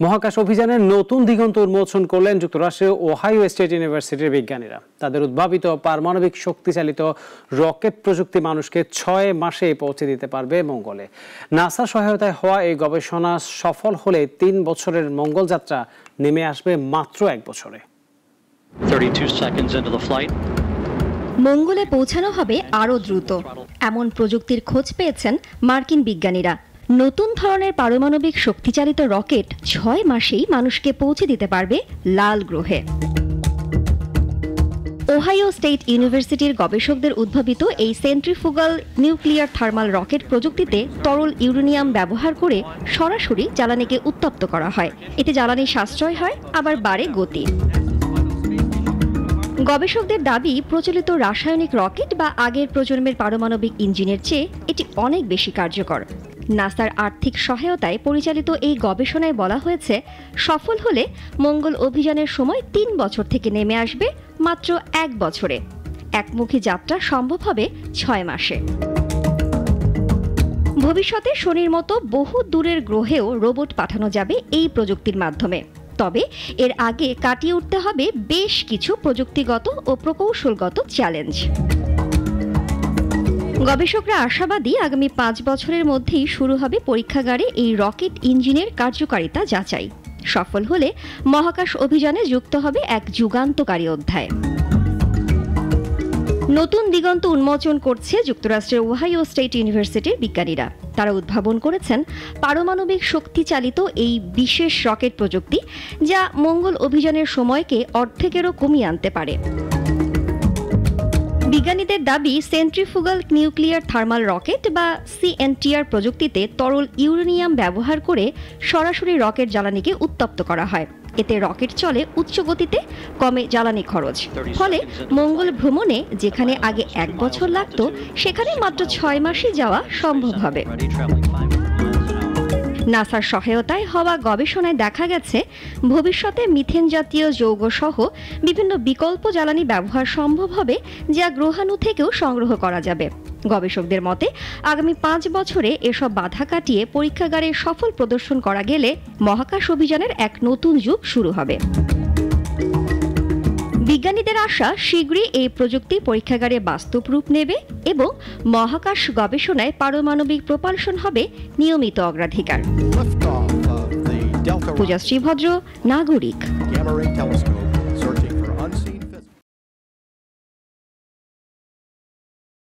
মহাকাশ অভিযানের নতুন দিগন্ত উন্মোচন করলেন যুক্তরাষ্ট্রের ওহাইও স্টেট ইউনিভার্সিটির বিজ্ঞানীরা। তাদের উদ্ভাবিত পারমাণবিক শক্তিচালিত রকেট প্রযুক্তি মানুষকে 6 মাসে পৌঁছে দিতে পারবে মঙ্গলে। নাসা সহায়তায় হওয়া এই গবেষণা সফল হলে 3 বছরের মঙ্গল যাত্রা নেমে আসবে মাত্র 1 বছরে। 32 seconds into the flight. মঙ্গলে পৌঁছানো হবে আরও দ্রুত, এমন প্রযুক্তির খোঁজ পেয়েছেন মার্কিন বিজ্ঞানীরা। নতুন ধরনের পারমাণবিক শক্তিচালিত রকেট 6 মাসেই মানুষকে পৌঁছে দিতে পারবে লাল গ্রহে। ওহাইও স্টেট ইউনিভার্সিটির গবেষকদের উদ্ভাবিত এই সেন্ট্রিফুগাল নিউক্লিয়ার থার্মাল রকেট প্রযুক্তিতে তরল ইউরেনিয়াম ব্যবহার করে সরাসরি জ্বালানিকে উত্তপ্ত করা হয়। এতে জ্বালানি সাশ্রয় হয়, আবার বাড়ে গতি। গবেষকদের দাবি, প্রচলিত রাসায়নিক রকেট বা আগের প্রজন্মের পারমাণবিক ইঞ্জিনের চেয়ে এটি অনেক বেশি কার্যকর। নাসার আর্থিক সহায়তায় পরিচালিত এই গবেষণায় বলা হয়েছে, সফল হলে মঙ্গল অভিযানের সময় 3 বছর থেকে নেমে আসবে মাত্র 1 বছরে। একমুখী যাত্রা সম্ভব হবে 6 মাসে। ভবিষ্যতে শনির মতো বহু দূরের গ্রহেও রোবট পাঠানো যাবে এই প্রযুক্তির মাধ্যমে। তবে এর আগে কাটিয়ে উঠতে হবে বেশ কিছু প্রযুক্তিগত ও প্রকৌশলগত চ্যালেঞ্জ। গবেষকরা আশাবাদী, আগামী 5 বছরের মধ্যেই শুরু হবে পরীক্ষাগারে এই রকেট ইঞ্জিনের কার্যকারিতা যাচাই। সফল হলে মহাকাশ অভিযানে যুক্ত হবে এক যুগান্তকারী অধ্যায়। নতুন দিগন্ত উন্মোচন করছে যুক্তরাষ্ট্রের ওহাইও স্টেট ইউনিভার্সিটির বিজ্ঞানীরা। তারা উদ্ভাবন করেছেন পারমাণবিক শক্তি চালিত এই বিশেষ রকেট প্রযুক্তি, যা মঙ্গল অভিযানের সময়কে অর্ধেকেরও কমিয়ে আনতে পারে। বিজ্ঞানীদের দাবি, সেন্ট্রিফুগাল নিউক্লিয়ার থার্মাল রকেট বা সিএনটিআর প্রযুক্তিতে তরল ইউরেনিয়াম ব্যবহার করে সরাসরি রকেট জ্বালানিকে উত্তপ্ত করা হয়। এতে রকেট চলে উচ্চ গতিতে, কমে জ্বালানি খরচ। ফলে মঙ্গল ভ্রমণে যেখানে আগে 1 বছর লাগত, সেখানে মাত্র 6 মাসে যাওয়া সম্ভব হবে। নাসার সহায়তায় হওয়া গবেষণায় দেখা গেছে, ভবিষ্যতে মিথেন জাতীয় যৌগ সহ বিভিন্ন বিকল্প জ্বালানি ব্যবহার সম্ভব হবে, যা গ্রহাণু থেকেও সংগ্রহ করা যাবে। গবেষকদের মতে, আগামী 5 বছরে এসব বাধা কাটিয়ে পরীক্ষাগারে সফল প্রদর্শন করা গেলে মহাকাশ অভিযানের এক নতুন যুগ শুরু হবে। বিজ্ঞানীদের আশা, শীঘ্রই এই প্রযুক্তি পরীক্ষাগারে বাস্তব রূপ নেবে এবং মহাকাশ গবেষণায় পারমাণবিক প্রপালশন হবে নিয়মিত অগ্রাধিকার। পূজা শ্রীভদ্র, নাগরিক।